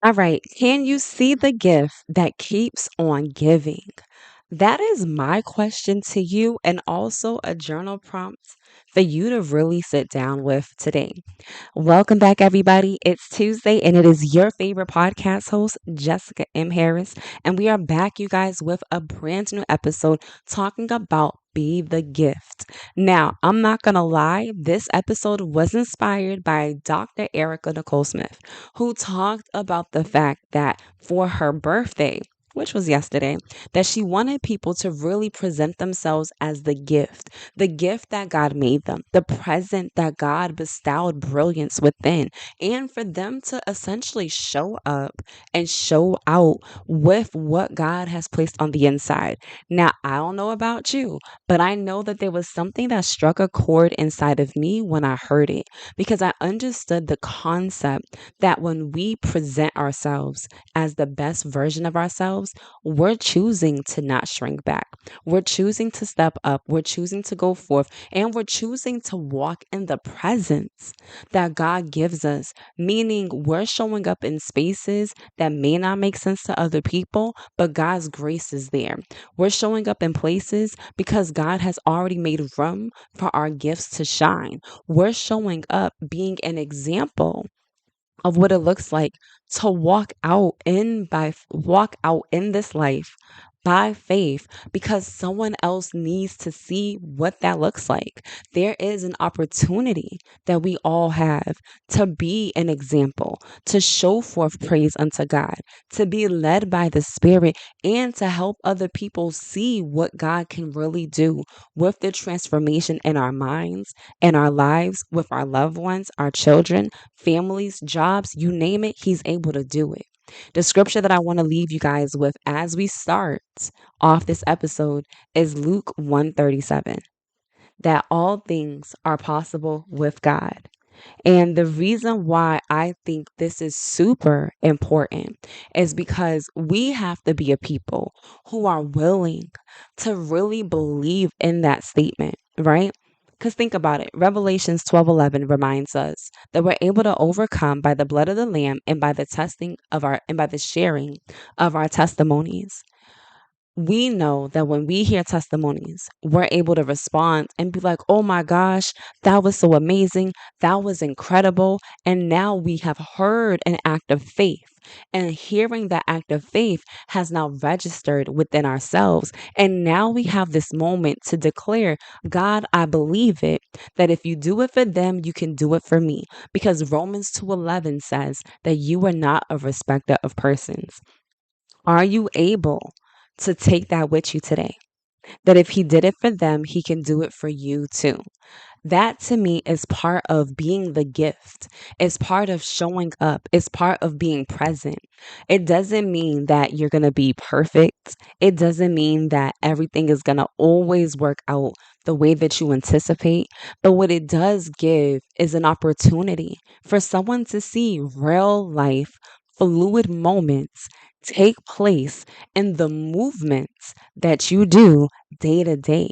All right. Can you see the gift that keeps on giving? That is my question to you, and also a journal prompt for you to really sit down with today. Welcome back, everybody. It's Tuesday, and it is your favorite podcast host, Jessica M. Harris. And we are back, you guys, with a brand new episode talking about Be the Gift. Now, I'm not going to lie, this episode was inspired by Dr. Erika Nicole Smith, who talked about the fact that for her birthday, which was yesterday, that she wanted people to really present themselves as the gift that God made them, the present that God bestowed brilliance within, and for them to essentially show up and show out with what God has placed on the inside. Now, I don't know about you, but I know that there was something that struck a chord inside of me when I heard it because I understood the concept that when we present ourselves as the best version of ourselves, we're choosing to not shrink back. We're choosing to step up. We're choosing to go forth. And we're choosing to walk in the presence that God gives us, meaning we're showing up in spaces that may not make sense to other people, but God's grace is there. We're showing up in places because God has already made room for our gifts to shine. We're showing up being an example of what it looks like to walk out in this life by faith because someone else needs to see what that looks like. There is an opportunity that we all have to be an example, to show forth praise unto God, to be led by the Spirit, and to help other people see what God can really do with the transformation in our minds, in our lives, with our loved ones, our children, families, jobs, you name it, he's able to do it. The scripture that I want to leave you guys with as we start off this episode is Luke 137, that all things are possible with God. And the reason why I think this is super important is because we have to be a people who are willing to really believe in that statement, right? Because think about it. Revelations 12:11 reminds us that we're able to overcome by the blood of the Lamb and by the testing of our and by the sharing of our testimonies. We know that when we hear testimonies, we're able to respond and be like, oh my gosh, that was so amazing. That was incredible. And now we have heard an act of faith. And hearing that act of faith has now registered within ourselves. And now we have this moment to declare, God, I believe it, that if you do it for them, you can do it for me. Because Romans 2:11 says that you are not a respecter of persons. Are you able to take that with you today? That if he did it for them, he can do it for you too. That to me is part of being the gift. It's part of showing up. It's part of being present. It doesn't mean that you're going to be perfect. It doesn't mean that everything is going to always work out the way that you anticipate. But what it does give is an opportunity for someone to see real life, fluid moments take place in the movements that you do day to day.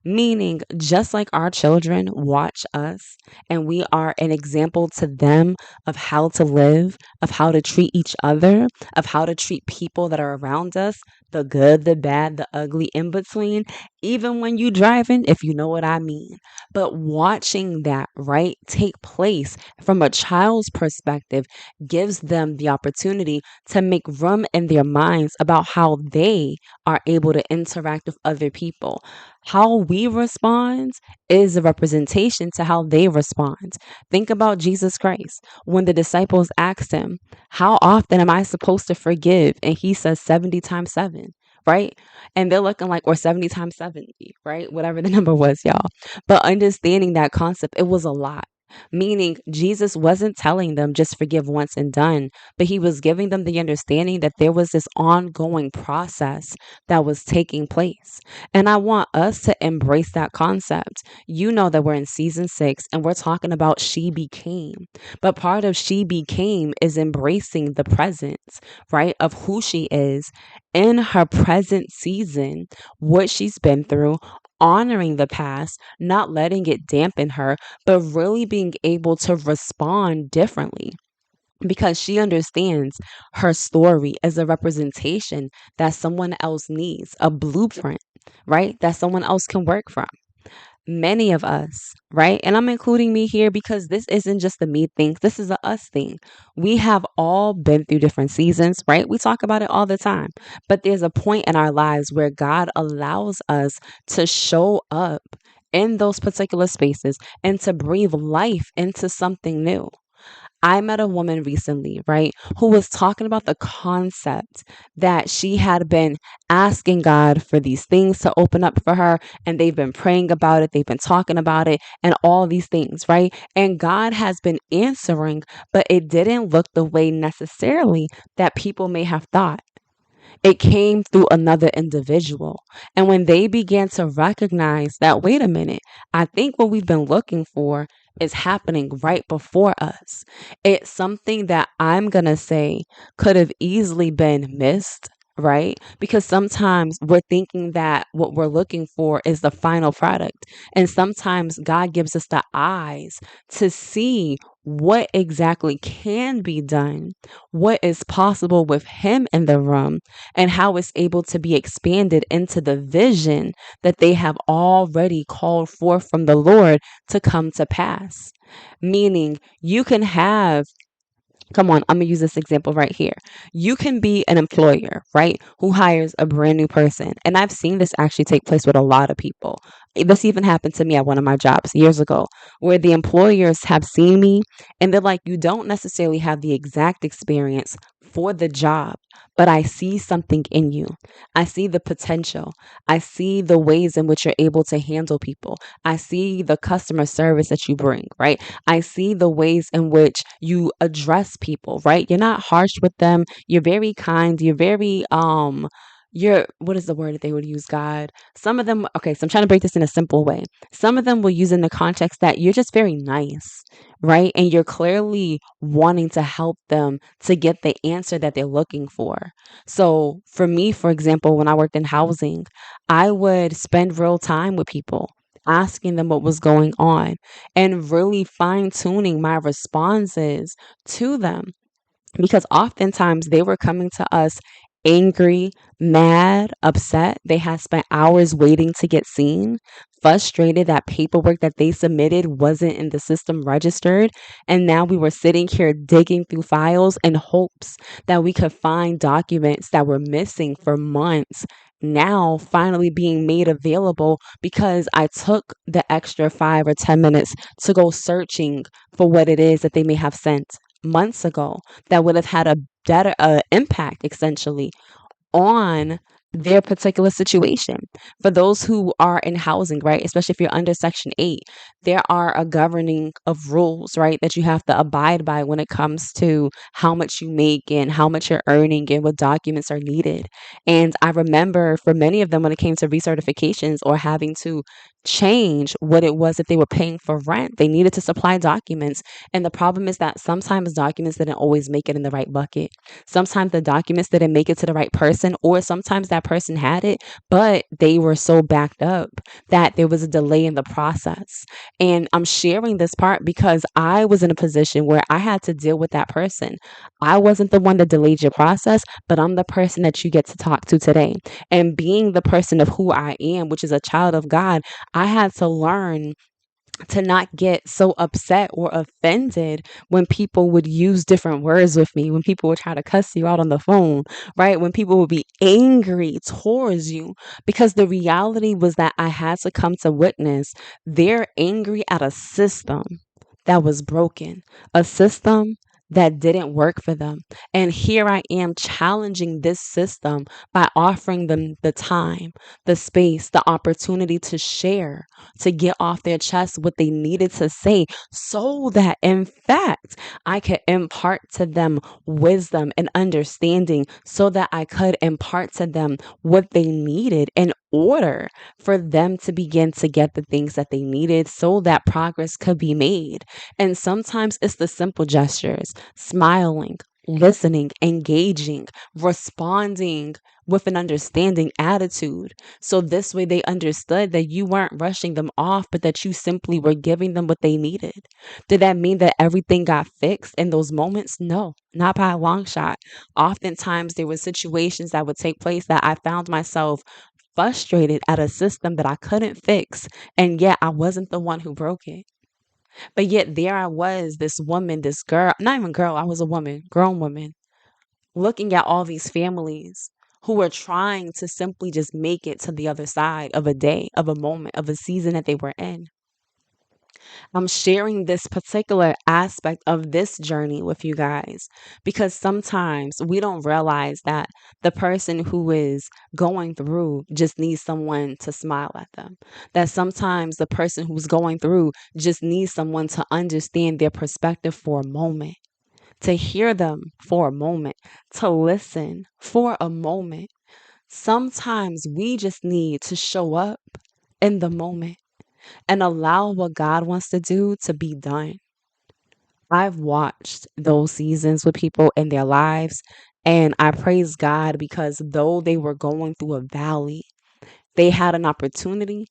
Meaning, just like our children watch us and we are an example to them of how to live, of how to treat each other, of how to treat people that are around us, the good, the bad, the ugly, in between, even when you driving, if you know what I mean. But watching that, right, take place from a child's perspective gives them the opportunity to make room in their minds about how they are able to interact with other people. How we respond is a representation to how they respond. Think about Jesus Christ. When the disciples asked him, how often am I supposed to forgive? And he says 70 times 7, right? And they're looking like, or 70 times 70, right? Whatever the number was, y'all. But understanding that concept, it was a lot. Meaning, Jesus wasn't telling them just forgive once and done, but he was giving them the understanding that there was this ongoing process that was taking place. And I want us to embrace that concept. You know that we're in season 6 and we're talking about she became. But part of she became is embracing the presence, right, of who she is in her present season, what she's been through, honoring the past, not letting it dampen her, but really being able to respond differently. because she understands her story as a representation that someone else needs, a blueprint, right? That someone else can work from. Many of us, right? And I'm including me here because this isn't just a me thing, this is a us thing. We have all been through different seasons, right? We talk about it all the time. But there's a point in our lives where God allows us to show up in those particular spaces and to breathe life into something new. I met a woman recently, right, who was talking about the concept that she had been asking God for these things to open up for her, and they've been praying about it, they've been talking about it, and all these things, right? And God has been answering, but it didn't look the way necessarily that people may have thought. It came through another individual. And when they began to recognize that, wait a minute, I think what we've been looking for is happening right before us. It's something that I'm going to say could have easily been missed. Right? Because sometimes we're thinking that what we're looking for is the final product. And sometimes God gives us the eyes to see what exactly can be done, what is possible with Him in the room, and how it's able to be expanded into the vision that they have already called forth from the Lord to come to pass. Meaning, you can have, come on, I'm gonna use this example right here. You can be an employer, right, who hires a brand new person. And I've seen this actually take place with a lot of people. This even happened to me at one of my jobs years ago, where the employers have seen me and they're like, you don't necessarily have the exact experience for the job, but I see something in you. I see the potential. I see the ways in which you're able to handle people. I see the customer service that you bring, right? I see the ways in which you address people, right? You're not harsh with them. You're very kind. You're very you're, what is the word that they would use, God? Some of them, okay, so I'm trying to break this in a simple way. Some of them will use in the context that you're just very nice, right? And you're clearly wanting to help them to get the answer that they're looking for. So for me, for example, when I worked in housing, I would spend real time with people, asking them what was going on and really fine tuning my responses to them, because oftentimes they were coming to us angry, mad, upset. They had spent hours waiting to get seen, frustrated that paperwork that they submitted wasn't in the system registered. And now we were sitting here digging through files in hopes that we could find documents that were missing for months. Now, finally being made available because I took the extra 5 or 10 minutes to go searching for what it is that they may have sent months ago that would have had a better impact essentially on their particular situation. For those who are in housing, right, especially if you're under Section 8, there are a governing of rules, right, that you have to abide by when it comes to how much you make and how much you're earning and what documents are needed. And I remember for many of them, when it came to recertifications or having to change what it was that they were paying for rent, they needed to supply documents. And the problem is that sometimes documents didn't always make it in the right bucket. Sometimes the documents didn't make it to the right person, or sometimes that person had it, but they were so backed up that there was a delay in the process. And I'm sharing this part because I was in a position where I had to deal with that person. I wasn't the one that delayed your process, but I'm the person that you get to talk to today. And being the person of who I am, which is a child of God, I had to learn to not get so upset or offended when people would use different words with me, when people would try to cuss you out on the phone, right? When people would be angry towards you, because the reality was that I had to come to witness they're angry at a system that was broken, a system that didn't work for them. And here I am challenging this system by offering them the time, the space, the opportunity to share, to get off their chest what they needed to say, so that in fact I could impart to them wisdom and understanding, so that I could impart to them what they needed in order for them to begin to get the things that they needed so that progress could be made. And sometimes it's the simple gestures, smiling, listening, engaging, responding with an understanding attitude. So this way they understood that you weren't rushing them off, but that you simply were giving them what they needed. Did that mean that everything got fixed in those moments? No, not by a long shot. Oftentimes there were situations that would take place that I found myself frustrated at a system that I couldn't fix, and yet I wasn't the one who broke it. But yet there I was, this woman, this girl, not even girl, I was a woman, grown woman, looking at all these families who were trying to simply just make it to the other side of a day, of a moment, of a season that they were in. I'm sharing this particular aspect of this journey with you guys because sometimes we don't realize that the person who is going through just needs someone to smile at them. That sometimes the person who's going through just needs someone to understand their perspective for a moment, to hear them for a moment, to listen for a moment. Sometimes we just need to show up in the moment and allow what God wants to do to be done. I've watched those seasons with people in their lives, and I praise God because though they were going through a valley, they had an opportunity,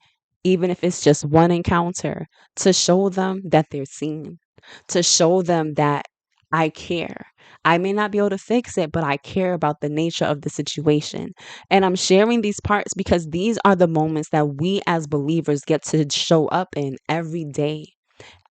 even if it's just one encounter, to show them that they're seen, to show them that I care. I may not be able to fix it, but I care about the nature of the situation. And I'm sharing these parts because these are the moments that we as believers get to show up in every day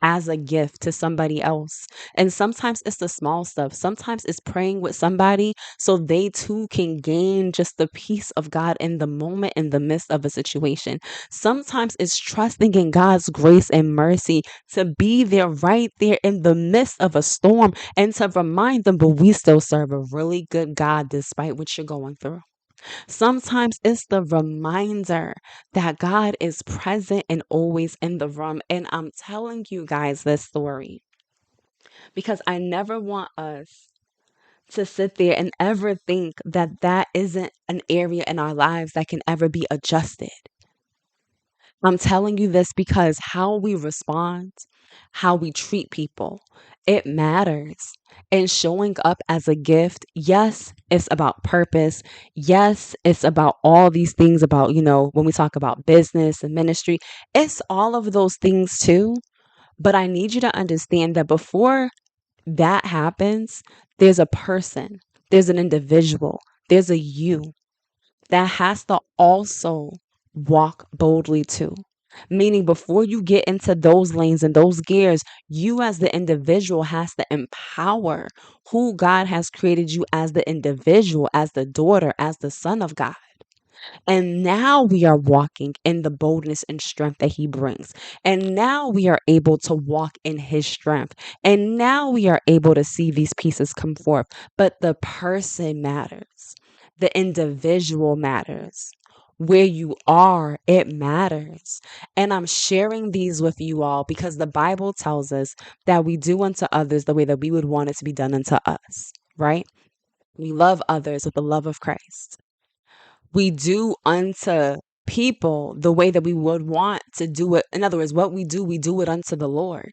as a gift to somebody else. And sometimes it's the small stuff. Sometimes it's praying with somebody so they too can gain just the peace of God in the moment, in the midst of a situation. Sometimes it's trusting in God's grace and mercy to be there right there in the midst of a storm and to remind them, but we still serve a really good God despite what you're going through. Sometimes it's the reminder that God is present and always in the room. And I'm telling you guys this story because I never want us to sit there and ever think that that isn't an area in our lives that can ever be adjusted. I'm telling you this because how we respond, how we treat people, it matters. And showing up as a gift, yes, it's about purpose. Yes, it's about all these things about, when we talk about business and ministry, it's all of those things too. But I need you to understand that before that happens, there's a person, there's an individual, there's a you that has to also walk boldly too. Meaning, before you get into those lanes and those gears, you as the individual has to empower who God has created you as the individual, as the daughter, as the son of God. And now we are walking in the boldness and strength that he brings. And now we are able to walk in his strength. And now we are able to see these pieces come forth. But the person matters, the individual matters. Where you are, it matters. And I'm sharing these with you all because the Bible tells us that we do unto others the way that we would want it to be done unto us, right? We love others with the love of Christ. We do unto people the way that we would want to do it. In other words, what we do it unto the Lord.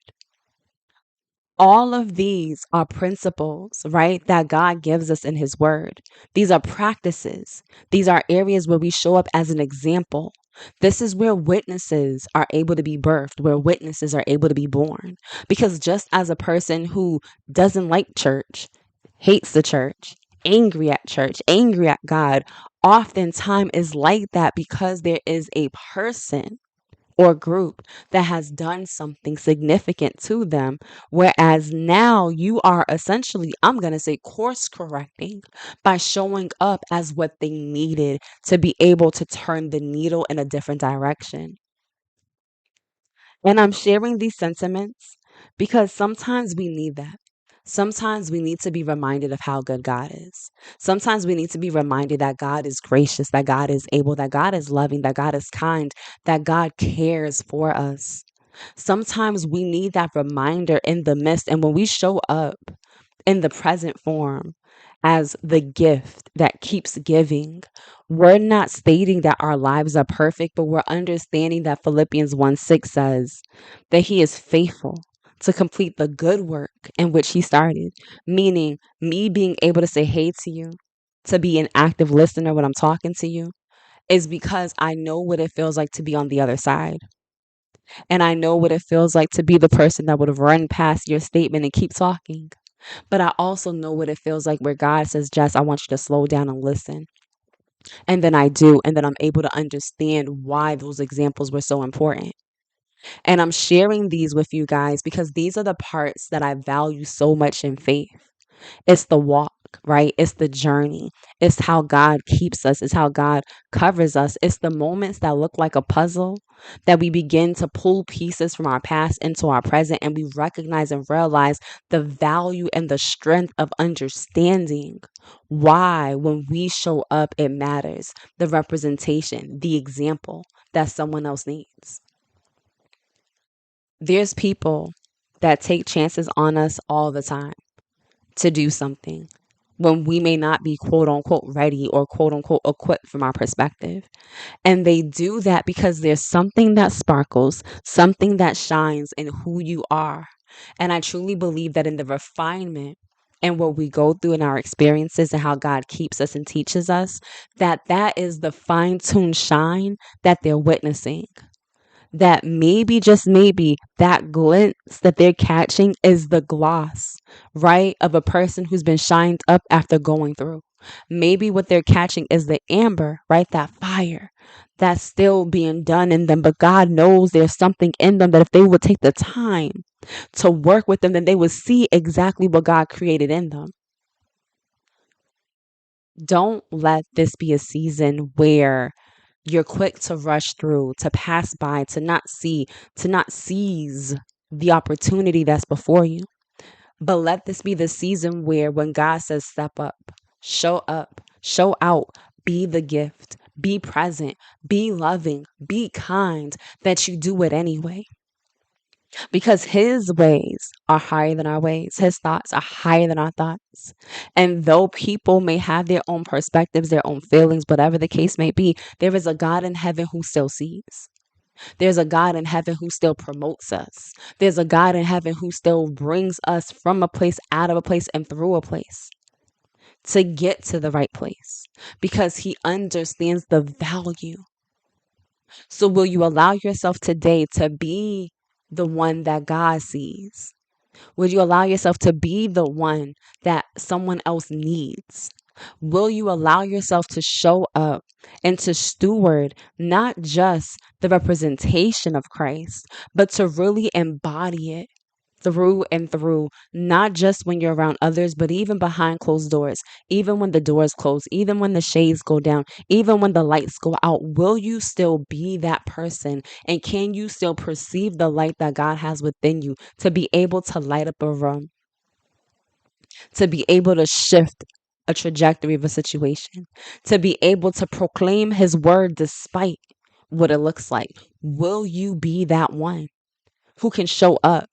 All of these are principles, right, that God gives us in His Word. These are practices. These are areas where we show up as an example. This is where witnesses are able to be birthed, where witnesses are able to be born. Because just as a person who doesn't like church, hates the church, angry at church, angry at God, oftentimes is like that because there is a person or group that has done something significant to them. Whereas now you are essentially, I'm going to say, course correcting by showing up as what they needed to be able to turn the needle in a different direction. And I'm sharing these sentiments because sometimes we need that. Sometimes we need to be reminded of how good God is. Sometimes we need to be reminded that God is gracious, that God is able, that God is loving, that God is kind, that God cares for us. Sometimes we need that reminder in the midst. And when we show up in the present form as the gift that keeps giving, we're not stating that our lives are perfect, but we're understanding that Philippians 1:6 says that He is faithful to complete the good work in which he started. Meaning, me being able to say hey to you, to be an active listener when I'm talking to you, is because I know what it feels like to be on the other side. And I know what it feels like to be the person that would have run past your statement and keep talking. But I also know what it feels like where God says, Jess, I want you to slow down and listen. And then I do. And then I'm able to understand why those examples were so important. And I'm sharing these with you guys because these are the parts that I value so much in faith. It's the walk, right? It's the journey. It's how God keeps us. It's how God covers us. It's the moments that look like a puzzle that we begin to pull pieces from our past into our present, and we recognize and realize the value and the strength of understanding why when we show up, it matters. The representation, the example that someone else needs. There's people that take chances on us all the time to do something when we may not be quote unquote ready or quote unquote equipped from our perspective. And they do that because there's something that sparkles, something that shines in who you are. And I truly believe that in the refinement and what we go through in our experiences and how God keeps us and teaches us, that is the fine-tuned shine that they're witnessing, that maybe, just maybe, that glimpse that they're catching is the gloss, right, of a person who's been shined up after going through. Maybe what they're catching is the amber, right, that fire that's still being done in them. But God knows there's something in them that if they would take the time to work with them, then they would see exactly what God created in them. Don't let this be a season where you're quick to rush through, to pass by, to not see, to not seize the opportunity that's before you. But let this be the season where when God says step up, show out, be the gift, be present, be loving, be kind, that you do it anyway. Because his ways are higher than our ways. His thoughts are higher than our thoughts. And though people may have their own perspectives, their own feelings, whatever the case may be, there is a God in heaven who still sees. There's a God in heaven who still promotes us. There's a God in heaven who still brings us from a place, out of a place, and through a place to get to the right place because he understands the value. So will you allow yourself today to be the one that God sees? Would you allow yourself to be the one that someone else needs? Will you allow yourself to show up and to steward not just the representation of Christ, but to really embody it through and through, not just when you're around others, but even behind closed doors, even when the doors close, even when the shades go down, even when the lights go out? Will you still be that person? And can you still perceive the light that God has within you to be able to light up a room, to be able to shift a trajectory of a situation, to be able to proclaim his word despite what it looks like? Will you be that one who can show up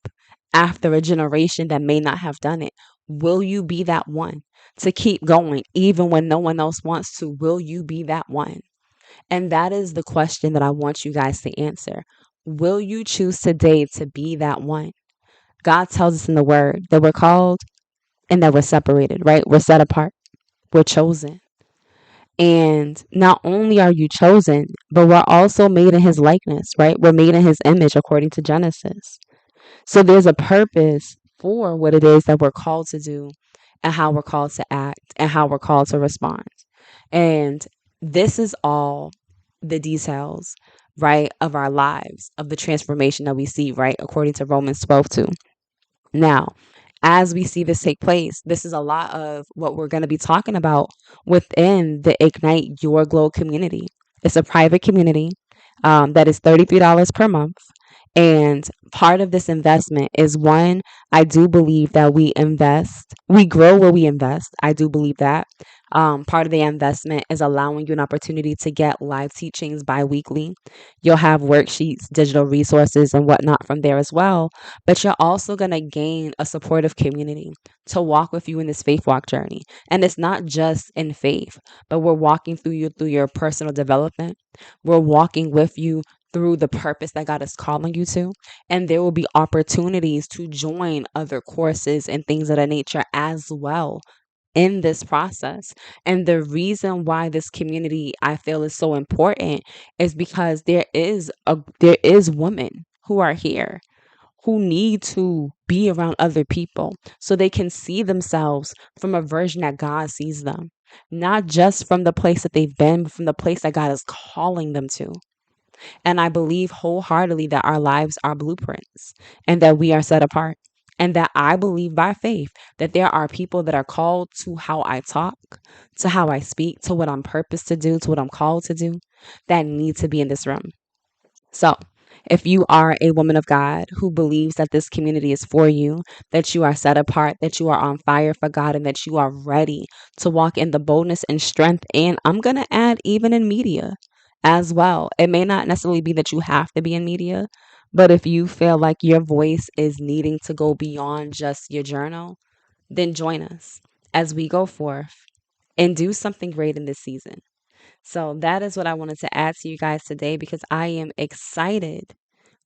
after a generation that may not have done it? Will you be that one to keep going even when no one else wants to? Will you be that one? And that is the question that I want you guys to answer. Will you choose today to be that one? God tells us in the word that we're called and that we're separated, right? We're set apart. We're chosen. And not only are you chosen, but we're also made in his likeness, right? We're made in his image according to Genesis. So there's a purpose for what it is that we're called to do and how we're called to act and how we're called to respond. And this is all the details, right, of our lives, of the transformation that we see, right, according to Romans 12:2. Now, as we see this take place, this is a lot of what we're going to be talking about within the Ignite Your Glow community. It's a private community that is $33 per month. And part of this investment is one, I do believe that we grow where we invest. I do believe that. Part of the investment is allowing you an opportunity to get live teachings bi-weekly. You'll have worksheets, digital resources, and whatnot from there as well. But you're also going to gain a supportive community to walk with you in this faith walk journey. And it's not just in faith, but we're walking through you through your personal development. We're walking with you through the purpose that God is calling you to. And there will be opportunities to join other courses and things of that nature as well in this process. And the reason why this community I feel is so important is because there is women who are here who need to be around other people so they can see themselves from a version that God sees them, not just from the place that they've been, but from the place that God is calling them to. And I believe wholeheartedly that our lives are blueprints and that we are set apart. And that I believe by faith that there are people that are called to how I talk, to how I speak, to what I'm purposed to do, to what I'm called to do, that need to be in this room. So, if you are a woman of God who believes that this community is for you, that you are set apart, that you are on fire for God, and that you are ready to walk in the boldness and strength, and I'm going to add even in media as well. It may not necessarily be that you have to be in media, but if you feel like your voice is needing to go beyond just your journal, then join us as we go forth and do something great in this season. So that is what I wanted to add to you guys today because I am excited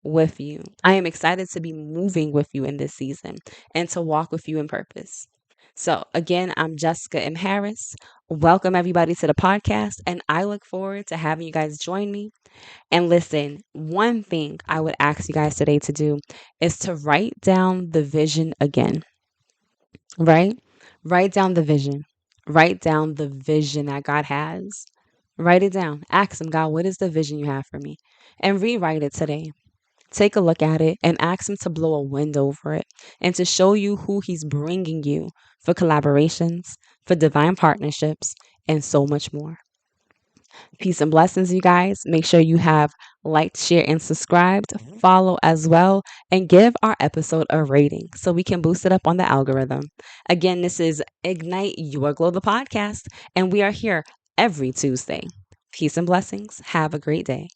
with you. I am excited to be moving with you in this season and to walk with you in purpose. So, again, I'm Jessica M. Harris. Welcome, everybody, to the podcast. And I look forward to having you guys join me. And listen, one thing I would ask you guys today to do is to write down the vision again, right? Write down the vision. Write down the vision that God has. Write it down. Ask Him, God, what is the vision you have for me? And rewrite it today. Take a look at it and ask Him to blow a wind over it and to show you who He's bringing you for collaborations, for divine partnerships, and so much more. Peace and blessings, you guys. Make sure you have liked, share, and subscribed. Follow as well and give our episode a rating so we can boost it up on the algorithm. Again, this is Ignite Your Glow, the podcast, and we are here every Tuesday. Peace and blessings. Have a great day.